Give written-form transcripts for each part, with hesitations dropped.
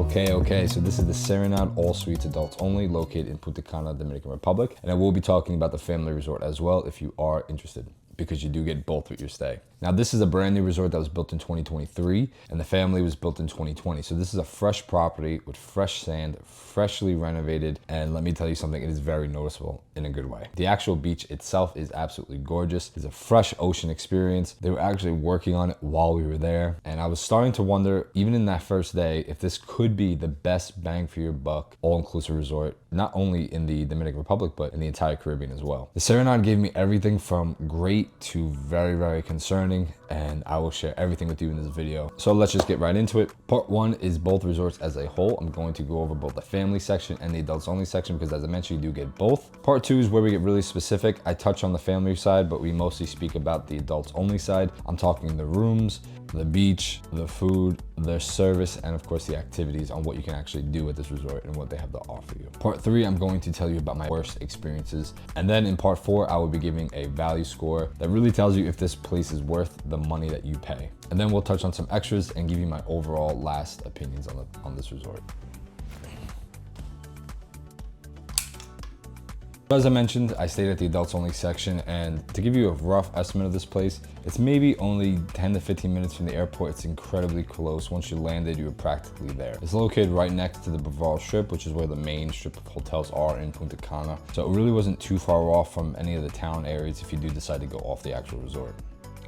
Okay, so this is the Serenade All Suites Adults Only, located in Punta Cana, Dominican Republic. And I will be talking about the family resort as well if you are interested, because you do get both with your stay. Now, this is a brand new resort that was built in 2023, and the family was built in 2020. So this is a fresh property with fresh sand, freshly renovated, and let me tell you something, it is very noticeable in a good way. The actual beach itself is absolutely gorgeous. It's a fresh ocean experience. They were actually working on it while we were there, and I was starting to wonder, even in that first day, if this could be the best bang for your buck all-inclusive resort, not only in the Dominican Republic, but in the entire Caribbean as well. The Serenade gave me everything from great to very, very concerning, and I will share everything with you in this video. So let's just get right into it. Part one is both resorts as a whole. I'm going to go over both the family section and the adults only section because, as I mentioned, you do get both. Part two is where we get really specific. I touch on the family side, but we mostly speak about the adults only side. I'm talking the rooms, the beach, the food, their service, and of course the activities on what you can actually do at this resort and what they have to offer you. Part three, I'm going to tell you about my worst experiences. And then in part four, I will be giving a value score that really tells you if this place is worth the money that you pay. And then we'll touch on some extras and give you my overall last opinions on this resort. As I mentioned, I stayed at the adults only section, and to give you a rough estimate of this place, it's maybe only 10 to 15 minutes from the airport. It's incredibly close. Once you landed, you were practically there. It's located right next to the Brevard Strip, which is where the main strip of hotels are in Punta Cana. So it really wasn't too far off from any of the town areas if you do decide to go off the actual resort.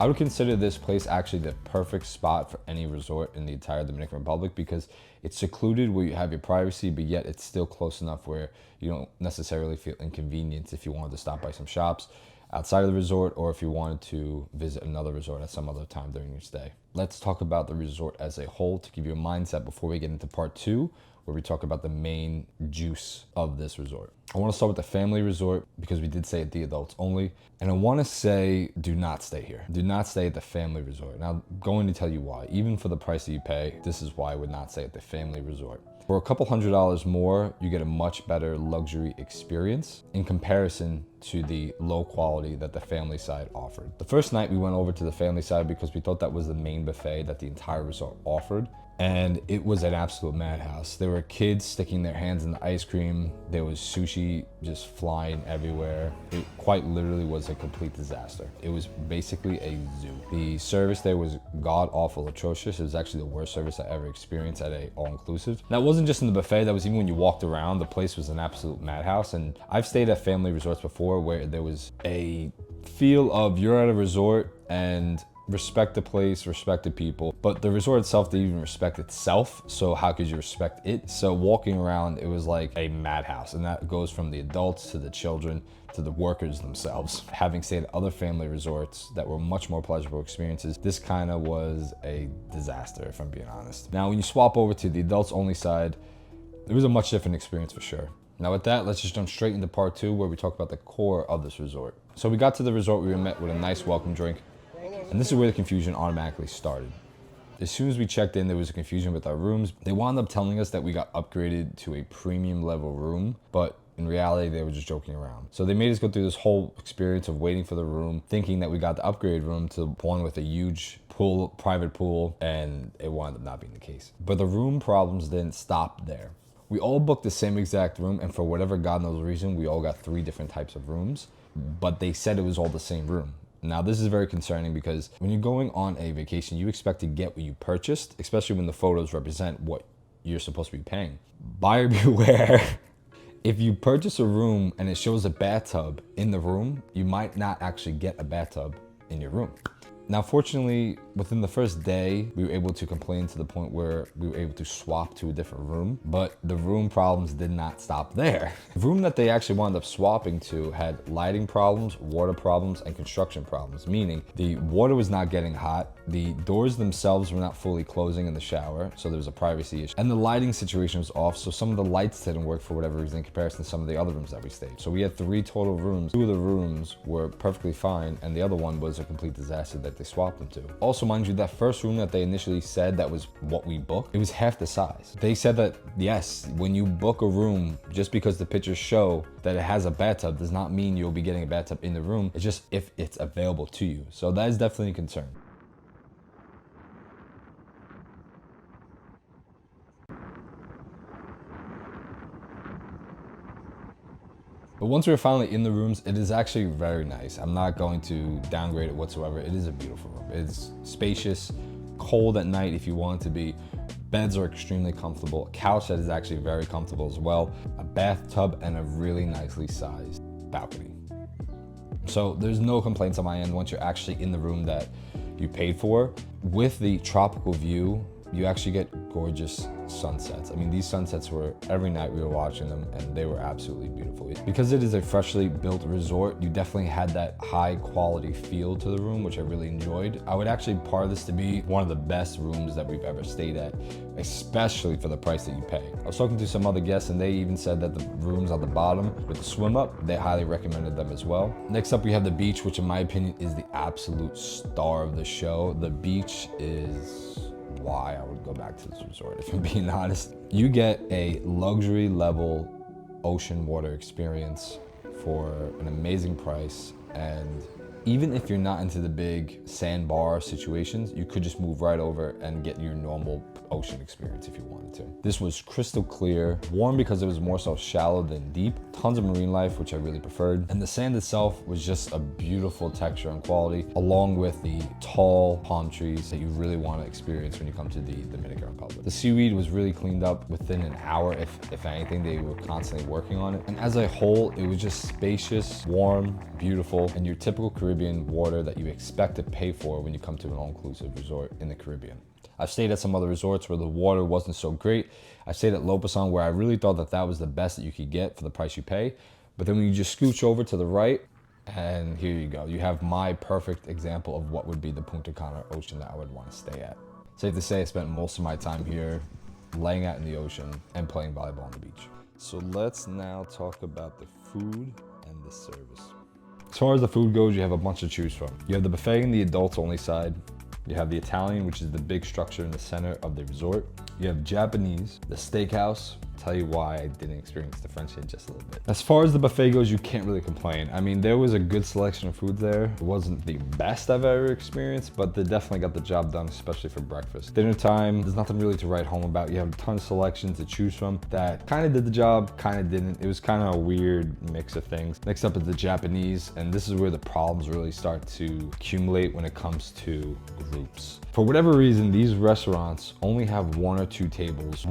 I would consider this place actually the perfect spot for any resort in the entire Dominican Republic because it's secluded where you have your privacy, but yet it's still close enough where you don't necessarily feel inconvenienced if you wanted to stop by some shops outside of the resort or if you wanted to visit another resort at some other time during your stay. Let's talk about the resort as a whole to give you a mindset before we get into part two, where we talk about the main juice of this resort. I want to start with the family resort because we did say at the adults only. And I want to say, do not stay here. Do not stay at the family resort. Now, I'm going to tell you why. Even for the price that you pay, this is why I would not stay at the family resort. For a couple $100s more, you get a much better luxury experience in comparison to the low quality that the family side offered. The first night we went over to the family side because we thought that was the main buffet that the entire resort offered. And it was an absolute madhouse. There were kids sticking their hands in the ice cream. There was sushi just flying everywhere. It quite literally was a complete disaster. It was basically a zoo. The service there was god-awful atrocious. It was actually the worst service I ever experienced at a all-inclusive. That wasn't just in the buffet, that was even when you walked around. The place was an absolute madhouse. And I've stayed at family resorts before where there was a feel of you're at a resort and respect the place, respect the people, but the resort itself didn't even respect itself, so how could you respect it? So walking around, it was like a madhouse, and that goes from the adults to the children to the workers themselves. Having stayed at other family resorts that were much more pleasurable experiences, this kind of was a disaster, if I'm being honest. Now, when you swap over to the adults only side, it was a much different experience for sure. Now with that, let's just jump straight into part two where we talk about the core of this resort. So we got to the resort, we were met with a nice welcome drink. And this is where the confusion automatically started. As soon as we checked in, there was a confusion with our rooms. They wound up telling us that we got upgraded to a premium level room, but in reality, they were just joking around. So they made us go through this whole experience of waiting for the room, thinking that we got the upgrade room to one with a huge pool, private pool, and it wound up not being the case. But the room problems didn't stop there. We all booked the same exact room, and for whatever God knows reason, we all got 3 different types of rooms, but they said it was all the same room. Now, this is very concerning because when you're going on a vacation, you expect to get what you purchased, especially when the photos represent what you're supposed to be paying. Buyer beware. If you purchase a room and it shows a bathtub in the room, you might not actually get a bathtub in your room. Now, fortunately, within the first day, we were able to complain to the point where we were able to swap to a different room, but the room problems did not stop there. The room that they actually wound up swapping to had lighting problems, water problems, and construction problems, meaning the water was not getting hot, the doors themselves were not fully closing in the shower, so there was a privacy issue, and the lighting situation was off, so some of the lights didn't work for whatever reason in comparison to some of the other rooms that we stayed. So we had 3 total rooms. 2 of the rooms were perfectly fine, and the other one was a complete disaster that they swapped them to. Also, mind you, that first room that they initially said that was what we booked, it was half the size. They said that, yes, when you book a room, just because the pictures show that it has a bathtub does not mean you'll be getting a bathtub in the room. It's just if it's available to you. So that is definitely a concern. But once we were finally in the rooms, it is actually very nice. I'm not going to downgrade it whatsoever. It is a beautiful room. It's spacious, cold at night if you want it to be. Beds are extremely comfortable. A couch that is actually very comfortable as well. A bathtub and a really nicely sized balcony. So there's no complaints on my end once you're actually in the room that you paid for. With the tropical view, you actually get gorgeous sunsets. I mean, these sunsets were, every night we were watching them and they were absolutely beautiful. Because it is a freshly built resort, you definitely had that high quality feel to the room, which I really enjoyed. I would actually par this to be one of the best rooms that we've ever stayed at, especially for the price that you pay. I was talking to some other guests and they even said that the rooms on the bottom with the swim up, they highly recommended them as well. Next up, we have the beach, which in my opinion is the absolute star of the show. The beach is why I would go back to this resort, if I'm being honest. You get a luxury level ocean water experience for an amazing price, and even if you're not into the big sandbar situations, you could just move right over and get your normal ocean experience if you wanted to. This was crystal clear, warm because it was more so shallow than deep, tons of marine life, which I really preferred. And the sand itself was just a beautiful texture and quality, along with the tall palm trees that you really want to experience when you come to the Dominican Republic. The seaweed was really cleaned up within an hour, if anything. They were constantly working on it. And as a whole, it was just spacious, warm, beautiful, and your typical Caribbean water that you expect to pay for when you come to an all-inclusive resort in the Caribbean. I've stayed at some other resorts where the water wasn't so great. I stayed at Lopasan where I really thought that that was the best that you could get for the price you pay. But then when you just scooch over to the right, and here you go. You have my perfect example of what would be the Punta Cana ocean that I would want to stay at. Safe to say I spent most of my time here laying out in the ocean and playing volleyball on the beach. So let's now talk about the food and the service. As far as the food goes, you have a bunch to choose from. You have the buffet in the adults only side. You have the Italian, which is the big structure in the center of the resort. You have Japanese, the steakhouse. I'll tell you why I didn't experience the French in just a little bit. As far as the buffet goes, you can't really complain. I mean, there was a good selection of food there. It wasn't the best I've ever experienced, but they definitely got the job done, especially for breakfast. Dinner time, there's nothing really to write home about. You have a ton of selections to choose from that kind of did the job, kind of didn't. It was kind of a weird mix of things. Next up is the Japanese, and this is where the problems really start to accumulate when it comes to groups. For whatever reason, these restaurants only have 1 or 2 tables,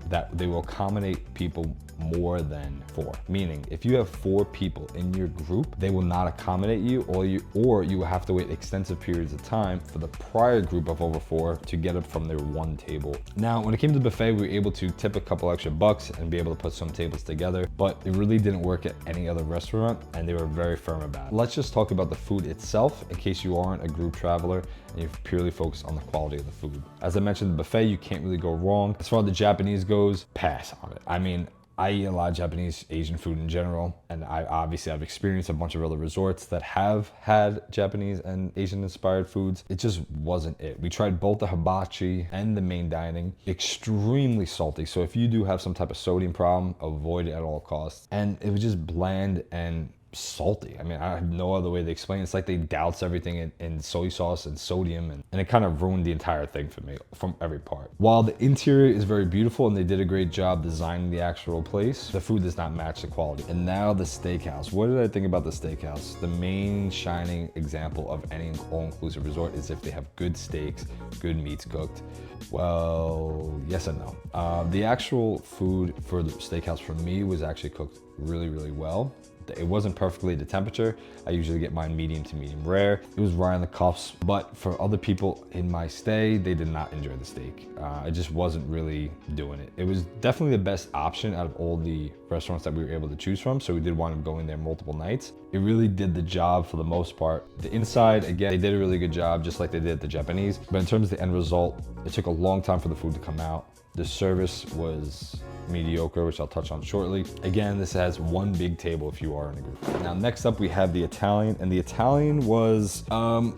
that they will accommodate people more than 4. Meaning, if you have 4 people in your group, they will not accommodate you, or you will have to wait extensive periods of time for the prior group of over 4 to get up from their 1 table. Now, when it came to the buffet, we were able to tip a couple extra bucks and be able to put some tables together, but it really didn't work at any other restaurant, and they were very firm about it. Let's just talk about the food itself, in case you aren't a group traveler and you're purely focused on the quality of the food. As I mentioned, the buffet, you can't really go wrong. As far as the Japanese goes, pass on it. I mean, I eat a lot of Japanese, Asian food in general, and I've experienced a bunch of other resorts that have had Japanese and Asian inspired foods. It just wasn't it. We tried both the hibachi and the main dining, extremely salty. So if you do have some type of sodium problem, avoid it at all costs. And it was just bland and salty. I mean, I have no other way to explain it. It's like they douse everything in soy sauce and sodium, and it kind of ruined the entire thing for me from every part. While the interior is very beautiful and they did a great job designing the actual place, the food does not match the quality. And now the steakhouse. What did I think about the steakhouse? The main shining example of any all-inclusive resort is if they have good steaks, good meats cooked. Well, yes and no. The actual food for the steakhouse for me was actually cooked really, really well. It wasn't perfectly the temperature. I usually get mine medium to medium rare. It was right on the cuffs, but for other people in my stay, they did not enjoy the steak. I just wasn't really doing it. It was definitely the best option out of all the restaurants that we were able to choose from, so we did wind up going there multiple nights. It really did the job for the most part. The inside, again, they did a really good job, just like they did at the Japanese, but in terms of the end result, it took a long time for the food to come out. The service was mediocre, which I'll touch on shortly. Again, this has 1 big table if you are in a group. Now, next up we have the Italian, and the Italian was,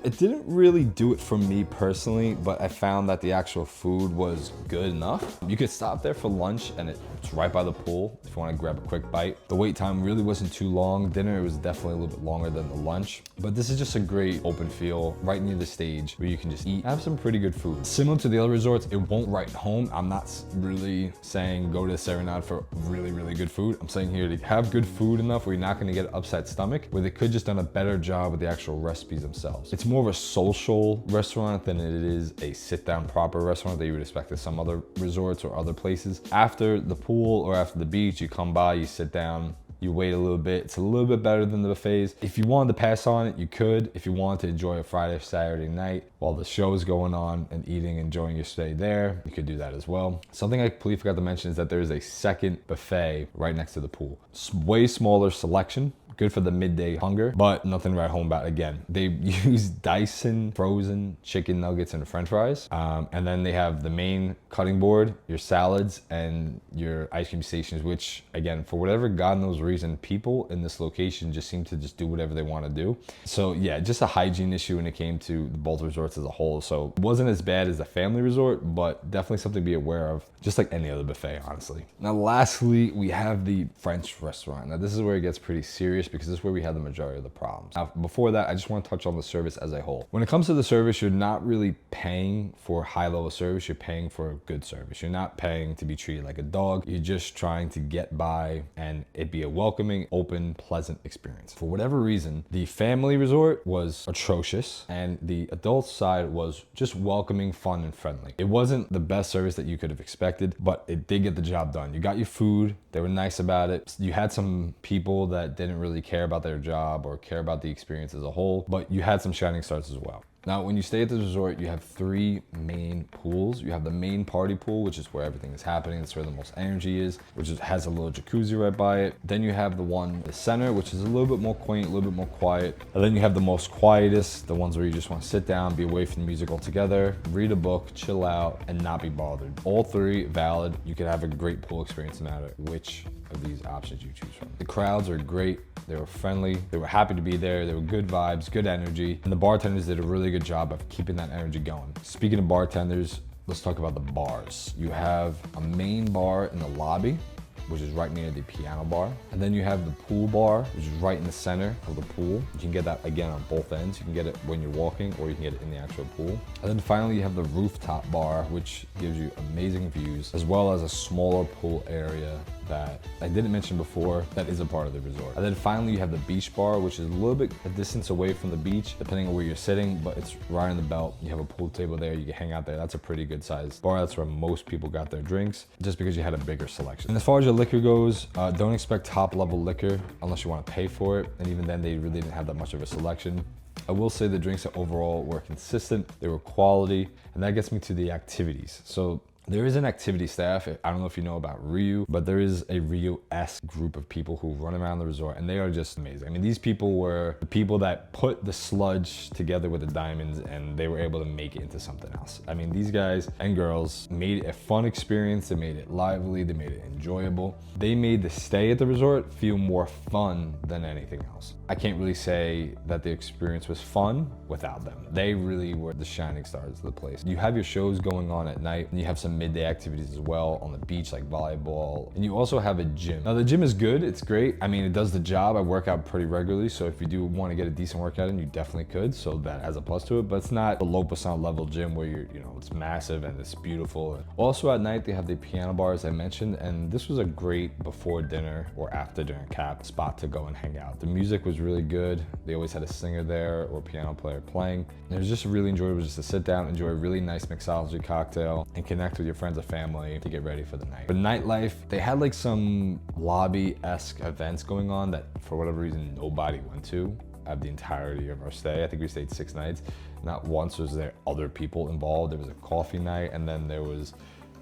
it didn't really do it for me personally, but I found that the actual food was good enough. You could stop there for lunch, and it's right by the pool if you want to grab a quick bite. The wait time really wasn't too long. Dinner was definitely a little bit longer than the lunch, but this is just a great open feel right near the stage where you can just eat, have some pretty good food. Similar to the other resorts, it won't write home. I'm not really saying go to to Serenade for really, really good food. I'm saying here to have good food enough where you're not gonna get an upset stomach, where they could just done a better job with the actual recipes themselves. It's more of a social restaurant than it is a sit-down proper restaurant that you would expect at some other resorts or other places. After the pool or after the beach, you come by, you sit down, you wait a little bit. It's a little bit better than the buffets. If you wanted to pass on it, you could. If you wanted to enjoy a Friday or Saturday night while the show is going on and eating, enjoying your stay there, you could do that as well. Something I completely forgot to mention is that there is a second buffet right next to the pool. Way smaller selection. Good for the midday hunger, but nothing to write home about. Again, they use Dyson frozen chicken nuggets and french fries. And then they have the main cutting board, your salads, and your ice cream stations, which again, for whatever God knows reason, people in this location just seem to just do whatever they want to do. So yeah, just a hygiene issue when it came to both resorts as a whole. So it wasn't as bad as the family resort, but definitely something to be aware of, just like any other buffet, honestly. Now, lastly, we have the French restaurant. Now, this is where it gets pretty serious because this is where we have the majority of the problems. Now, before that, I just want to touch on the service as a whole. When it comes to the service, you're not really paying for high-level service. You're paying for good service. You're not paying to be treated like a dog. You're just trying to get by and it be a welcoming, open, pleasant experience. For whatever reason, the family resort was atrocious and the adult side was just welcoming, fun, and friendly. It wasn't the best service that you could have expected, but it did get the job done. You got your food. They were nice about it. You had some people that didn't really care about their job or care about the experience as a whole, but you had some shining stars as well. Now, when you stay at the resort, you have 3 main pools. You have the main party pool, which is where everything is happening. That's where the most energy is, which has a little jacuzzi right by it. Then you have the one in the center, which is a little bit more quaint, a little bit more quiet. And then you have the most quietest, the ones where you just want to sit down, be away from the music altogether, read a book, chill out, and not be bothered. All 3 valid. You could have a great pool experience no matter which of these options you choose from. The crowds are great. They were friendly. They were happy to be there. They were good vibes, good energy. And the bartenders did a really good job of keeping that energy going. Speaking of bartenders, let's talk about the bars. You have a main bar in the lobby, which is right near the piano bar. And then you have the pool bar, which is right in the center of the pool. You can get that again on both ends. You can get it when you're walking or you can get it in the actual pool. And then finally you have the rooftop bar, which gives you amazing views, as well as a smaller pool area that I didn't mention before that is a part of the resort. And then finally you have the beach bar, which is a little bit a distance away from the beach, depending on where you're sitting, but it's right on the belt. You have a pool table there, you can hang out there. That's a pretty good size bar. That's where most people got their drinks, just because you had a bigger selection. And as far as your liquor goes, don't expect top level liquor unless you want to pay for it. And even then they really didn't have that much of a selection. I will say the drinks overall were consistent, they were quality, and that gets me to the activities. So there is an activity staff. I don't know if you know about Rio, but there is a Rio-esque group of people who run around the resort and they are just amazing. I mean, these people were the people that put the sludge together with the diamonds and they were able to make it into something else. I mean, these guys and girls made it a fun experience. They made it lively. They made it enjoyable. They made the stay at the resort feel more fun than anything else. I can't really say that the experience was fun without them. They really were the shining stars of the place. You have your shows going on at night and you have some midday activities as well on the beach, like volleyball, and you also have a gym. Now the gym is good, it's great. I mean, it does the job. I work out pretty regularly, so if you do want to get a decent workout in, you definitely could, so that has a plus to it, but it's not a low percent level gym where it's massive and it's beautiful. Also at night, they have the piano bar, as I mentioned, and this was a great before dinner or after dinner cap spot to go and hang out. The music was really good. They always had a singer there or piano player playing. And it was just really enjoyable just to sit down, enjoy a really nice mixology cocktail, and connect with your friends or family to get ready for the night. For nightlife, they had like some lobby-esque events going on that for whatever reason nobody went to at the entirety of our stay. I think we stayed 6 nights. Not once was there other people involved. There was a coffee night and then there was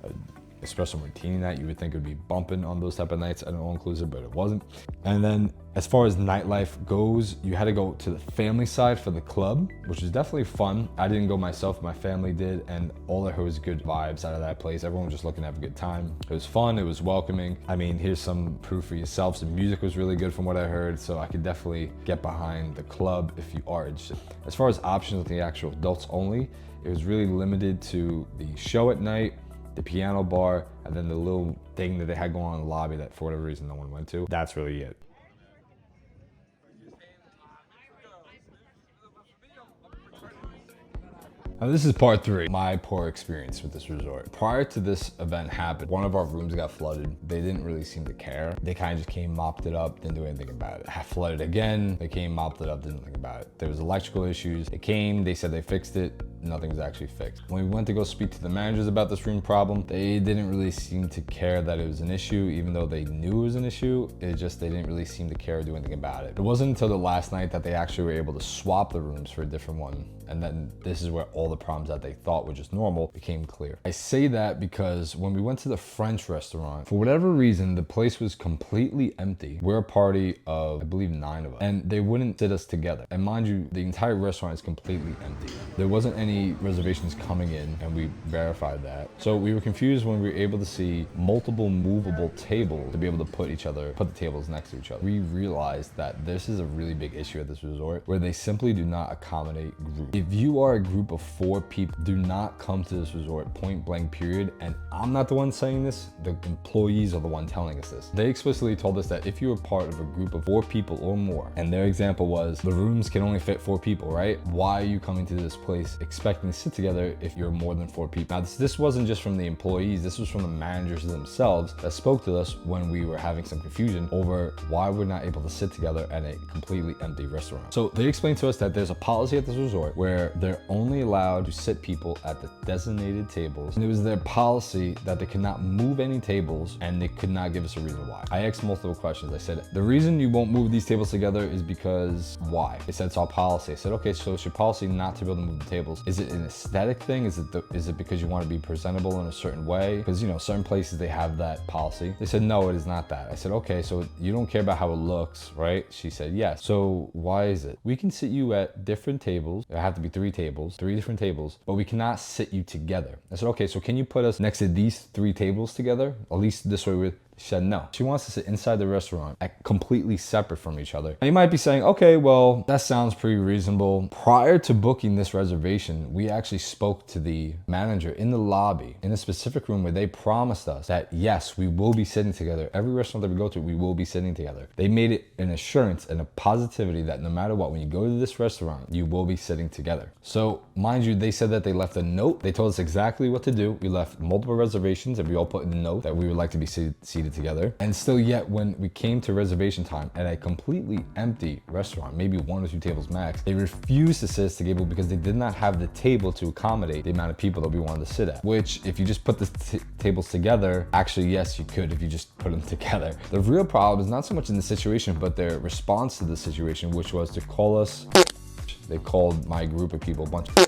a espresso martini night. You would think it would be bumping on those type of nights at an all-inclusive, but it wasn't. And then as far as nightlife goes, you had to go to the family side for the club, which was definitely fun. I didn't go myself, my family did, and all I heard was good vibes out of that place. Everyone was just looking to have a good time. It was fun, it was welcoming. I mean, here's some proof for yourself. The music was really good from what I heard, so I could definitely get behind the club if you are interested. As far as options with the actual adults only, it was really limited to the show at night, the piano bar, and then the little thing that they had going on in the lobby that for whatever reason no one went to. That's really it. Now this is part 3, my poor experience with this resort. Prior to this event happened, one of our rooms got flooded. They didn't really seem to care. They kind of just came, mopped it up, didn't do anything about it. Had flooded again, they came, mopped it up, didn't think about it. There was electrical issues. They came, they said they fixed it. Nothing was actually fixed. When we went to go speak to the managers about this room problem, they didn't really seem to care that it was an issue, even though they knew it was an issue. It just, they didn't really seem to care or do anything about it. It wasn't until the last night that they actually were able to swap the rooms for a different one. And then this is where all the problems that they thought were just normal became clear. I say that because when we went to the French restaurant, for whatever reason, the place was completely empty. We're a party of, I believe, 9 of us, and they wouldn't sit us together. And mind you, the entire restaurant is completely empty. There wasn't any reservations coming in, and we verified that. So we were confused when we were able to see multiple movable tables to be able to put the tables next to each other. We realized that this is a really big issue at this resort where they simply do not accommodate groups. If you are a group of 4 people, do not come to this resort, point blank period. And I'm not the one saying this, the employees are the one telling us this. They explicitly told us that if you are part of a group of 4 people or more, and their example was the rooms can only fit 4 people, right? Why are you coming to this place expecting to sit together if you're more than 4 people? Now, this wasn't just from the employees, this was from the managers themselves that spoke to us when we were having some confusion over why we're not able to sit together at a completely empty restaurant. So they explained to us that there's a policy at this resort where they're only allowed to sit people at the designated tables. And it was their policy that they could not move any tables, and they could not give us a reason why. I asked multiple questions. I said, the reason you won't move these tables together is because why? They said it's our policy. I said, okay, so it's your policy not to be able to move the tables. Is it an aesthetic thing? Is it because you want to be presentable in a certain way? Because, you know, certain places they have that policy. They said, no, it is not that. I said, okay, so you don't care about how it looks, right? She said, yes. So why is it? We can sit you at different tables. There have to be 3 different tables, but we cannot sit you together. I said, okay, so can you put us next to these 3 tables together? At least this way She said no. She wants to sit inside the restaurant completely separate from each other. And you might be saying, okay, well, that sounds pretty reasonable. Prior to booking this reservation, we actually spoke to the manager in the lobby in a specific room where they promised us that, yes, we will be sitting together. Every restaurant that we go to, we will be sitting together. They made it an assurance and a positivity that no matter what, when you go to this restaurant, you will be sitting together. So mind you, they said that they left a note. They told us exactly what to do. We left multiple reservations and we all put in the note that we would like to be seated together. And still yet, when we came to reservation time at a completely empty restaurant, maybe 1 or 2 tables max, they refused to sit us together because they did not have the table to accommodate the amount of people that we wanted to sit at. Which, if you just put the tables together, actually, yes, you could if you just put them together. The real problem is not so much in the situation, but their response to the situation, which was to call us. They called my group of people a bunch of.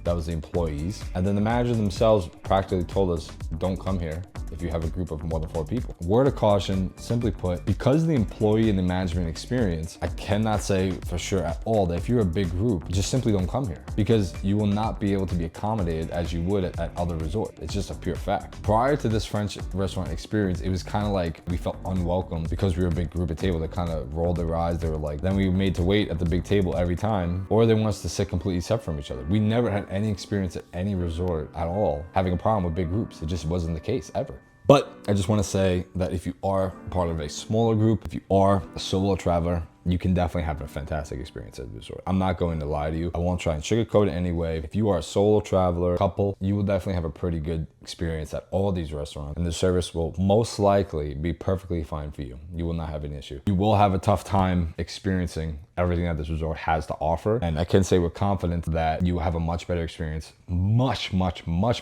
That was the employees. And then the managers themselves practically told us, don't come here if you have a group of more than 4 people. Word of caution, simply put, because of the employee and the management experience, I cannot say for sure at all that if you're a big group, just simply don't come here because you will not be able to be accommodated as you would at other resorts. It's just a pure fact. Prior to this French restaurant experience, it was kind of like we felt unwelcome because we were a big group of table. They kind of rolled their eyes. They were like, then we were made to wait at the big table every time, or they want us to sit completely separate from each other. We never had any experience at any resort at all having a problem with big groups. It just wasn't the case ever. But I just want to say that if you are part of a smaller group, if you are a solo traveler, you can definitely have a fantastic experience at the resort. I'm not going to lie to you. I won't try and sugarcoat it anyway. If you are a solo traveler, couple, you will definitely have a pretty good experience at all these restaurants, and the service will most likely be perfectly fine for you. You will not have an issue. You will have a tough time experiencing everything that this resort has to offer, and I can say with confidence that you will have a much better experience, much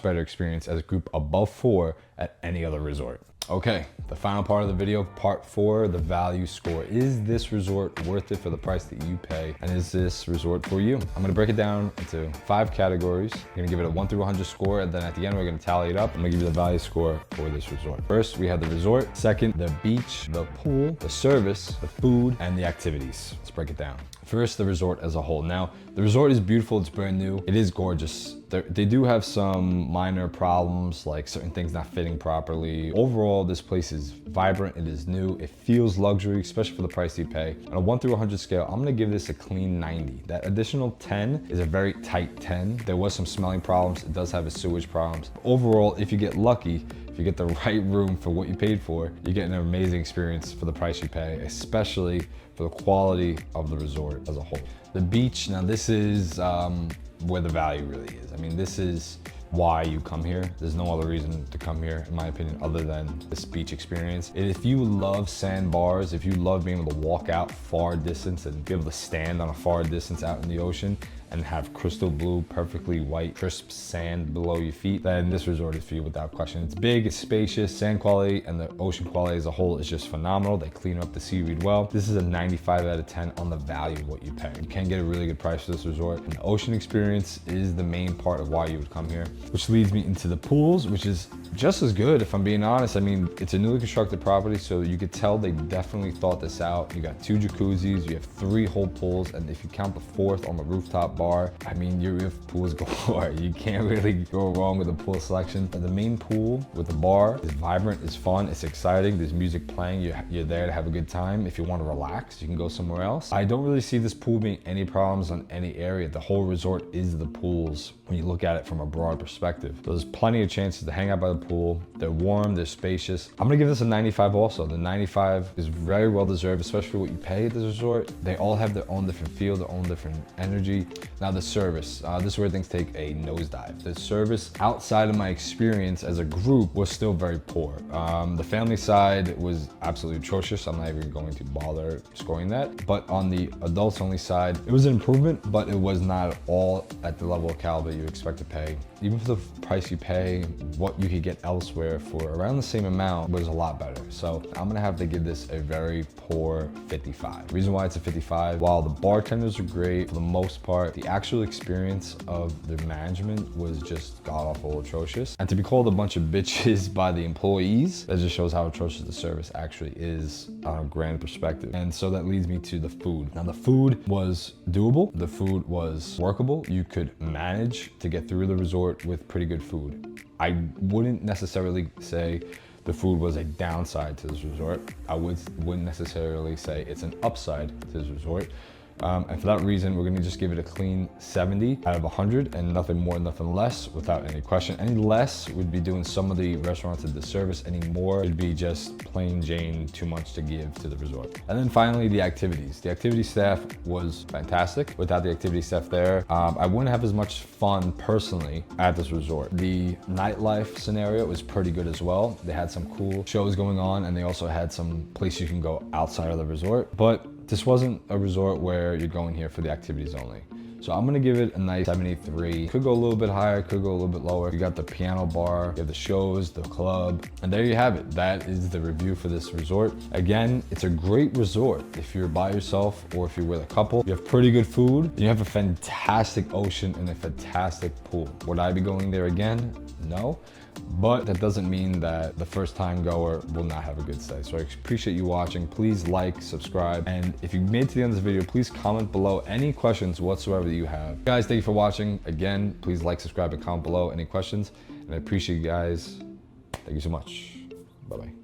better experience as a group above 4 at any other resort. Okay, the final part of the video, part 4, the value score. Is this resort worth it for the price that you pay? And is this resort for you? I'm gonna break it down into 5 categories. I'm gonna give it a 1 through 100 score, and then at the end, we're gonna tally it up. I'm gonna give you the value score for this resort. First, we have the resort. Second, the beach, the pool, the service, the food, and the activities. Let's break it down. First, the resort as a whole. Now, the resort is beautiful, it's brand new, it is gorgeous. They do have some minor problems, like certain things not fitting properly. Overall, this place is vibrant, it is new, it feels luxury, especially for the price you pay. On a 1 through 100 scale, I'm gonna give this a clean 90. That additional 10 is a very tight 10. There was some smelling problems, it does have a sewage problems. Overall, if you get lucky, if you get the right room for what you paid for, you get an amazing experience for the price you pay, especially for the quality of the resort as a whole. The beach, now this is where the value really is. I mean, this is why you come here. There's no other reason to come here, in my opinion, other than this beach experience. If you love sandbars, if you love being able to walk out far distance and be able to stand on a far distance out in the ocean and have crystal blue, perfectly white, crisp sand below your feet, then this resort is for you without question. It's big, it's spacious, sand quality and the ocean quality as a whole is just phenomenal. They clean up the seaweed well. This is a 95 out of 10 on the value of what you pay. You can get a really good price for this resort. And the ocean experience is the main part of why you would come here, which leads me into the pools, which is just as good, if I'm being honest. I mean, it's a newly constructed property, so you could tell they definitely thought this out. You got 2 jacuzzis, you have 3 whole pools, and if you count the 4th on the rooftop bar, I mean, you have pools galore. You can't really go wrong with the pool selection. The main pool with the bar is vibrant, it's fun, it's exciting. There's music playing, you're there to have a good time. If you want to relax, you can go somewhere else. I don't really see this pool being any problems on any area. The whole resort is the pools when you look at it from a broad perspective. So there's plenty of chances to hang out by the pool. They're warm, they're spacious. I'm gonna give this a 95 also. The 95 is very well deserved, especially what you pay at this resort. They all have their own different feel, their own different energy. Now the service, this is where things take a nosedive. The service outside of my experience as a group was still very poor. The family side was absolutely atrocious. I'm not even going to bother scoring that. But on the adults only side, it was an improvement, but it was not at all at the level of caliber you expect to pay. Even for the price you pay, what you could get elsewhere for around the same amount was a lot better. So I'm gonna have to give this a very poor 55. The reason why it's a 55, while the bartenders are great, for the most part, the actual experience of the management was just god-awful atrocious. And to be called a bunch of bitches by the employees, that just shows how atrocious the service actually is on a grand perspective. And so that leads me to the food. Now the food was doable, the food was workable. You could manage to get through the resort with pretty good food. I wouldn't necessarily say the food was a downside to this resort. I wouldn't necessarily say it's an upside to this resort. And for that reason, we're gonna just give it a clean 70 out of 100 and nothing more, nothing less, without any question. Any less would be doing some of the restaurants a disservice. Any more would be just plain Jane too much to give to the resort. And then finally, the activities. The activity staff was fantastic. Without the activity staff there, I wouldn't have as much fun personally at this resort. The nightlife scenario was pretty good as well. They had some cool shows going on, and they also had some place you can go outside of the resort. But this wasn't a resort where you're going here for the activities only. So I'm gonna give it a nice 73. Could go a little bit higher, could go a little bit lower. You got the piano bar, you have the shows, the club, and there you have it. That is the review for this resort. Again, it's a great resort if you're by yourself or if you're with a couple. You have pretty good food, you have a fantastic ocean and a fantastic pool. Would I be going there again? No. But that doesn't mean that the first time goer will not have a good stay. So I appreciate you watching. Please like, subscribe, and if you made it to the end of this video, please comment below any questions whatsoever that you have. Guys, thank you for watching. Again, please like, subscribe, and comment below any questions. And I appreciate you guys. Thank you so much. Bye-bye.